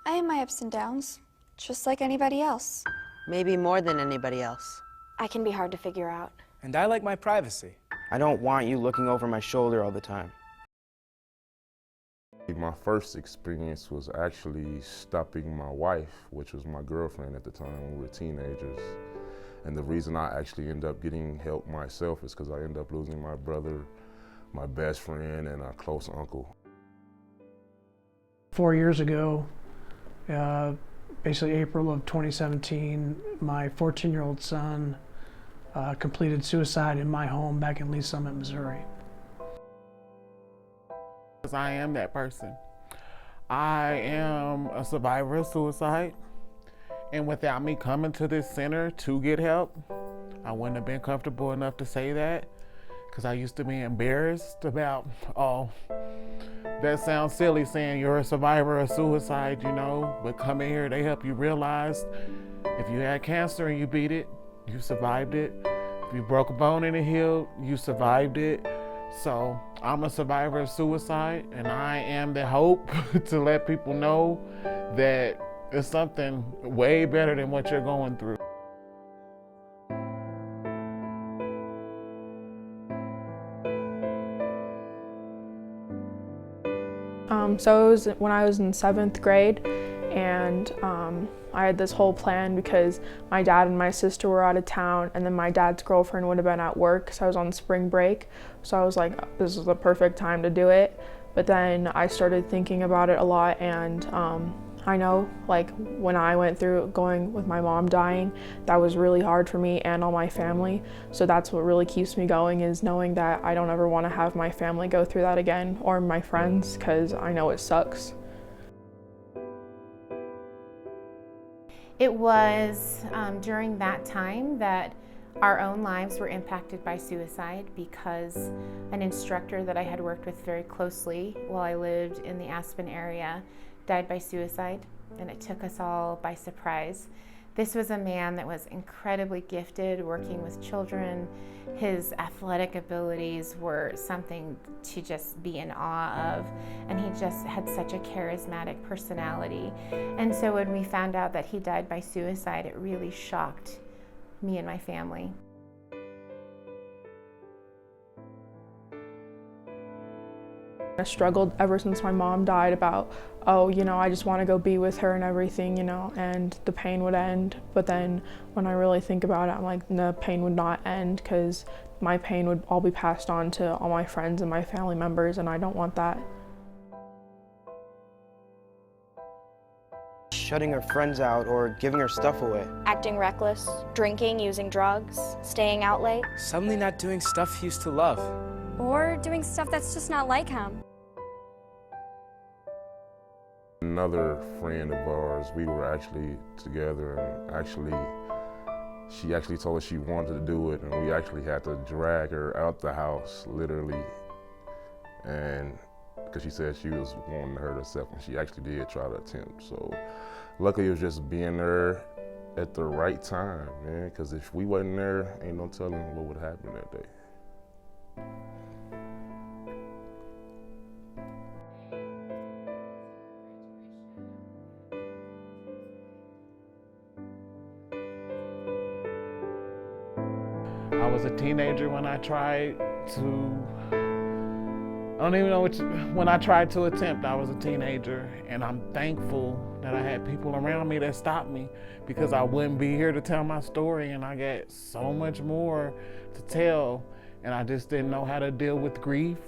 I have my ups and downs, just like anybody else. Maybe more than anybody else. I can be hard to figure out. And I like my privacy. I don't want you looking over my shoulder all the time. My first experience was actually stopping my wife, which was my girlfriend at the time when we were teenagers. And the reason I actually ended up getting help myself is because I ended up losing my brother, my best friend, and a close uncle. 4 years ago, basically April of 2017, my 14-year-old son completed suicide in my home back in Lee Summit, Missouri. I am that person. I am a survivor of suicide, and without me coming to this center to get help, I wouldn't have been comfortable enough to say that, because I used to be embarrassed about, oh, that sounds silly saying you're a survivor of suicide, you know, but coming here, they help you realize if you had cancer and you beat it, you survived it. If you broke a bone and it healed, you survived it. So I'm a survivor of suicide, and I am the hope to let people know that it's something way better than what you're going through. So it was when I was in 7th grade, and I had this whole plan because my dad and my sister were out of town, and then my dad's girlfriend would have been at work, so I was on spring break. So I was like, this is the perfect time to do it. But then I started thinking about it a lot, and I know, like, when I went through going with my mom dying, that was really hard for me and all my family. So that's what really keeps me going, is knowing that I don't ever want to have my family go through that again, or my friends, because I know it sucks. It was during that time that our own lives were impacted by suicide, because an instructor that I had worked with very closely while I lived in the Aspen area died by suicide, and it took us all by surprise. This was a man that was incredibly gifted working with children. His athletic abilities were something to just be in awe of, and he just had such a charismatic personality. And so when we found out that he died by suicide, it really shocked me and my family. I struggled ever since my mom died about, oh, you know, I just want to go be with her and everything, you know, and the pain would end. But then when I really think about it, I'm like, the pain would not end, because my pain would all be passed on to all my friends and my family members, and I don't want that. Shutting her friends out or giving her stuff away. Acting reckless, drinking, using drugs, staying out late. Suddenly not doing stuff he used to love. Or doing stuff that's just not like him. Another friend of ours, we were actually together, and she actually told us she wanted to do it, and we actually had to drag her out the house, literally, and because she said she was wanting to hurt herself, and she actually did try to attempt. So luckily it was just being there at the right time, man, because if we wasn't there, ain't no telling what would happen that day. I was a teenager when I tried to, I don't even know when I tried to attempt, I was a teenager, and I'm thankful that I had people around me that stopped me, because I wouldn't be here to tell my story, and I got so much more to tell, and I just didn't know how to deal with grief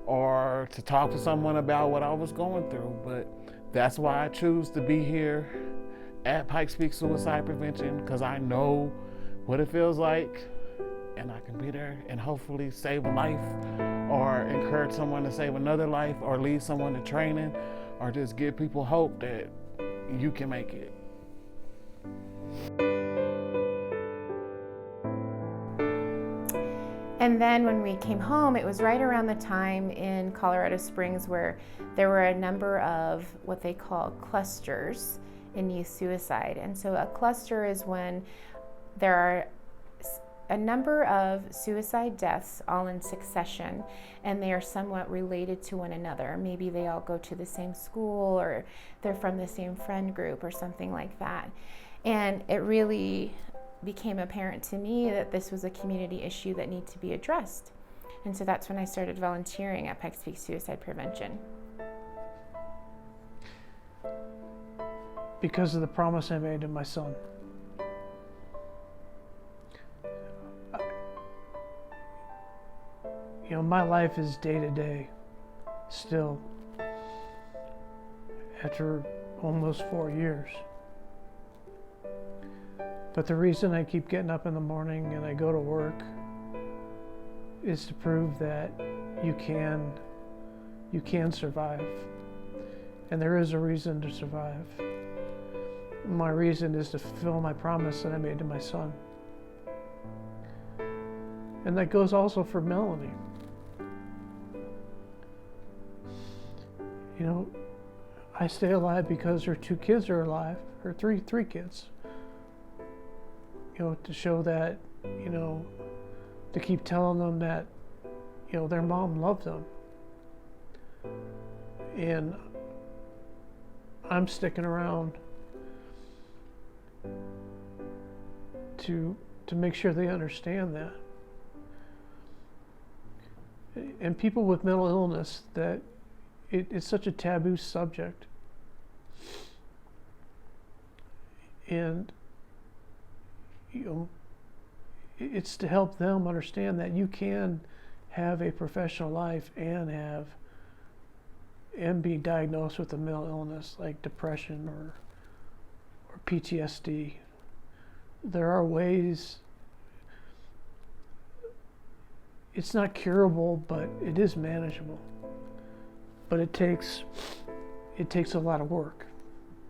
or to talk to someone about what I was going through. But that's why I choose to be here at Pikes Peak Suicide Prevention, because I know what it feels like, and I can be there and hopefully save a life, or encourage someone to save another life, or lead someone to training, or just give people hope that you can make it. And then when we came home, it was right around the time in Colorado Springs where there were a number of what they call clusters in youth suicide. And so a cluster is when there are a number of suicide deaths all in succession, and they are somewhat related to one another. Maybe they all go to the same school, or they're from the same friend group or something like that. And it really became apparent to me that this was a community issue that needed to be addressed. And so that's when I started volunteering at Pikes Peak Suicide Prevention. Because of the promise I made to my son. You know, my life is day to day still after almost 4 years. But the reason I keep getting up in the morning and I go to work is to prove that you can survive. And there is a reason to survive. My reason is to fulfill my promise that I made to my son. And that goes also for Melanie. You know, I stay alive because her 2 kids are alive, her three kids. You know, to show that, you know, to keep telling them that, you know, their mom loved them. And I'm sticking around to make sure they understand that. And people with mental illness, that it's such a taboo subject. And, you know, it's to help them understand that you can have a professional life and be diagnosed with a mental illness like depression or PTSD. There are ways. It's not curable, but it is manageable. But it takes a lot of work.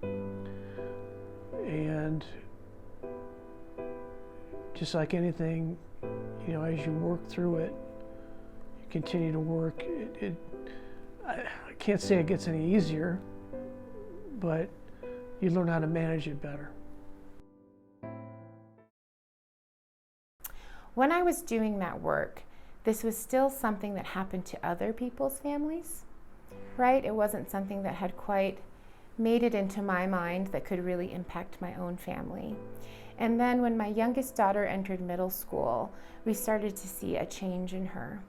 And just like anything, you know, as you work through it, you continue to work. I can't say it gets any easier, but you learn how to manage it better. When I was doing that work, this was still something that happened to other people's families, right? It wasn't something that had quite made it into my mind that could really impact my own family. And then when my youngest daughter entered middle school, we started to see a change in her.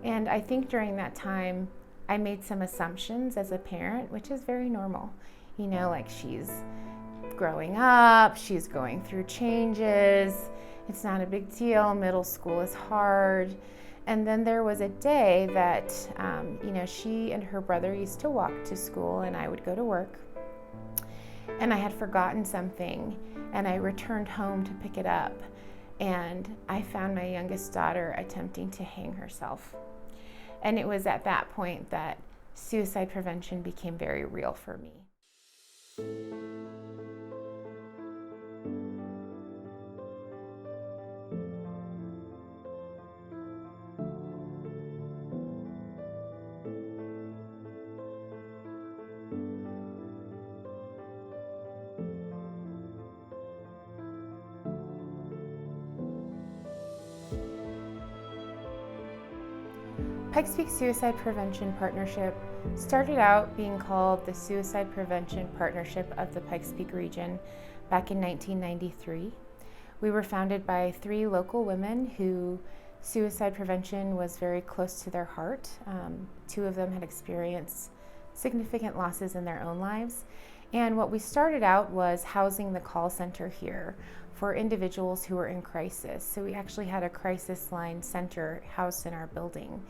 And I think during that time, I made some assumptions as a parent, which is very normal. You know, like she's growing up, she's going through changes, it's not a big deal, middle school is hard. And then there was a day that, you know, she and her brother used to walk to school and I would go to work. And I had forgotten something and I returned home to pick it up. And I found my youngest daughter attempting to hang herself. And it was at that point that suicide prevention became very real for me. Pikes Peak Suicide Prevention Partnership started out being called the Suicide Prevention Partnership of the Pikes Peak Region back in 1993. We were founded by 3 local women who suicide prevention was very close to their heart. 2 of them had experienced significant losses in their own lives. And what we started out was housing the call center here for individuals who were in crisis. So we actually had a crisis line center housed in our building.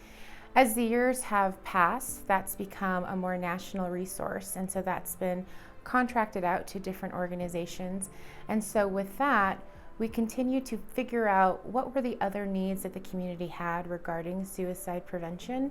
As the years have passed, that's become a more national resource, and so that's been contracted out to different organizations. And so with that, we continue to figure out what were the other needs that the community had regarding suicide prevention,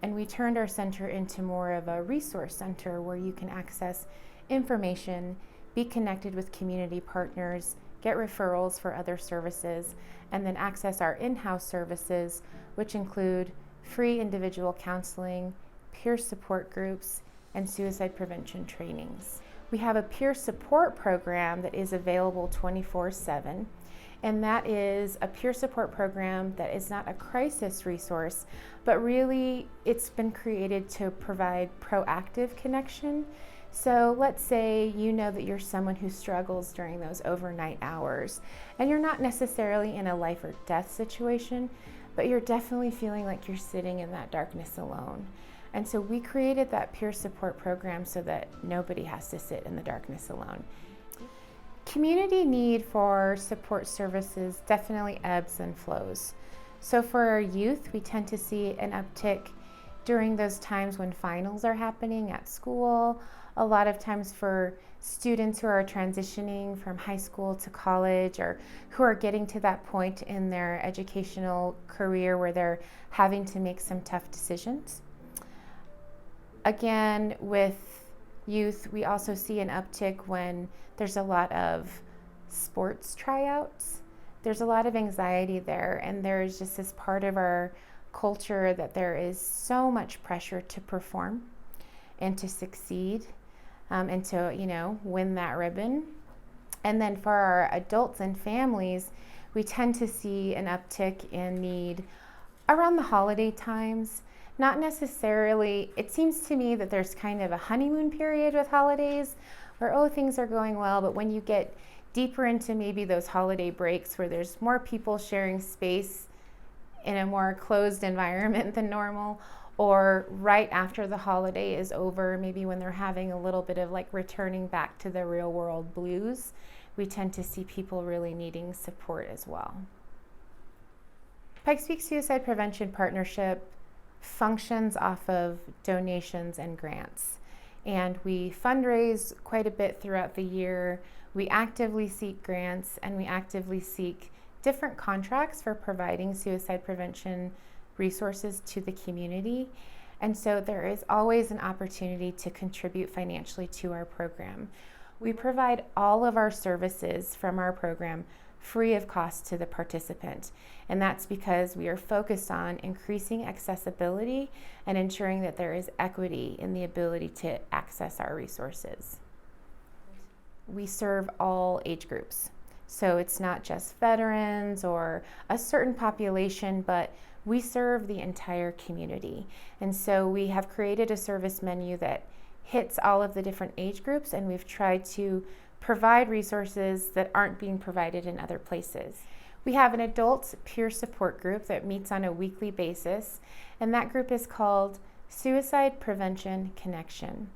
and we turned our center into more of a resource center where you can access information, be connected with community partners, get referrals for other services, and then access our in-house services, which include free individual counseling, peer support groups, and suicide prevention trainings. We have a peer support program that is available 24/7, and that is a peer support program that is not a crisis resource, but really it's been created to provide proactive connection. So let's say you know that you're someone who struggles during those overnight hours, and you're not necessarily in a life or death situation, but you're definitely feeling like you're sitting in that darkness alone. And so we created that peer support program so that nobody has to sit in the darkness alone. Community need for support services definitely ebbs and flows. So for our youth, we tend to see an uptick during those times when finals are happening at school. A lot of times for students who are transitioning from high school to college, or who are getting to that point in their educational career where they're having to make some tough decisions. Again, with youth, we also see an uptick when there's a lot of sports tryouts. There's a lot of anxiety there, and there's just this part of our culture that there is so much pressure to perform and to succeed and to, win that ribbon. And then for our adults and families, we tend to see an uptick in need around the holiday times. Not necessarily, it seems to me that there's kind of a honeymoon period with holidays where, things are going well, but when you get deeper into maybe those holiday breaks where there's more people sharing space in a more closed environment than normal, or right after the holiday is over, maybe when they're having a little bit of like returning back to the real world blues, we tend to see people really needing support as well. Pikes Peak Suicide Prevention Partnership functions off of donations and grants, and we fundraise quite a bit throughout the year. We actively seek grants, and we actively seek different contracts for providing suicide prevention resources to the community. And so there is always an opportunity to contribute financially to our program. We provide all of our services from our program free of cost to the participant. And that's because we are focused on increasing accessibility and ensuring that there is equity in the ability to access our resources. We serve all age groups. So it's not just veterans or a certain population, but we serve the entire community. And so we have created a service menu that hits all of the different age groups, and we've tried to provide resources that aren't being provided in other places. We have an adult peer support group that meets on a weekly basis, and that group is called Suicide Prevention Connection.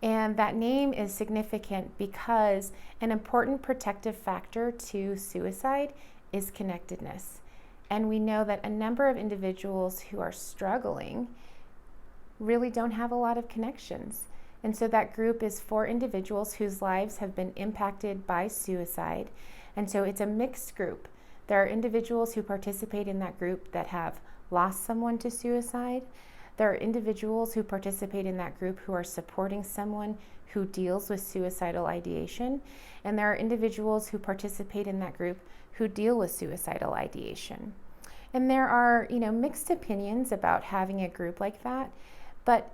And that name is significant because an important protective factor to suicide is connectedness. And we know that a number of individuals who are struggling really don't have a lot of connections. And so that group is for individuals whose lives have been impacted by suicide. And so it's a mixed group. There are individuals who participate in that group that have lost someone to suicide. There are individuals who participate in that group who are supporting someone who deals with suicidal ideation. And there are individuals who participate in that group who deal with suicidal ideation. And there are, mixed opinions about having a group like that, but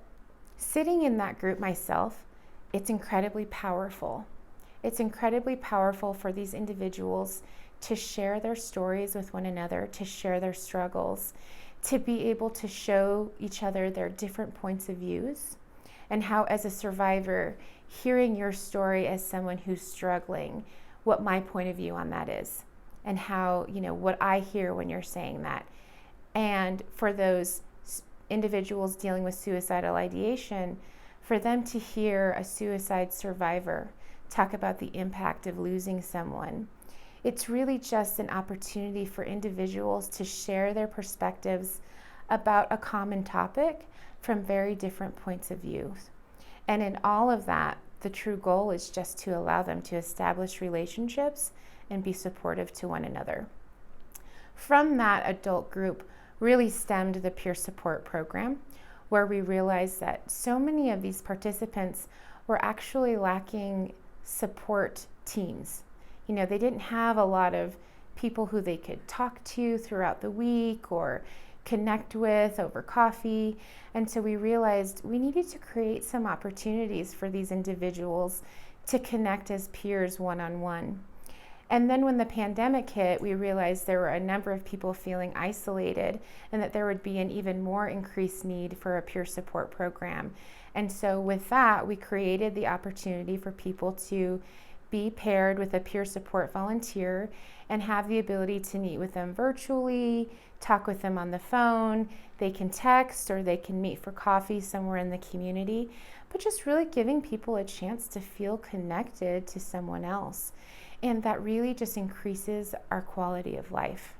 sitting in that group myself, it's incredibly powerful. It's incredibly powerful for these individuals to share their stories with one another, to share their struggles, to be able to show each other their different points of views, and how as a survivor, hearing your story as someone who's struggling, what my point of view on that is, and how, what I hear when you're saying that. And for those individuals dealing with suicidal ideation, for them to hear a suicide survivor talk about the impact of losing someone, it's really just an opportunity for individuals to share their perspectives about a common topic from very different points of view. And in all of that, the true goal is just to allow them to establish relationships and be supportive to one another. From that adult group really stemmed the peer support program, where we realized that so many of these participants were actually lacking support teams. They didn't have a lot of people who they could talk to throughout the week or connect with over coffee. And so we realized we needed to create some opportunities for these individuals to connect as peers one-on-one. And then when the pandemic hit, we realized there were a number of people feeling isolated and that there would be an even more increased need for a peer support program. And so with that, we created the opportunity for people to be paired with a peer support volunteer and have the ability to meet with them virtually, talk with them on the phone. They can text or they can meet for coffee somewhere in the community, but just really giving people a chance to feel connected to someone else. And that really just increases our quality of life.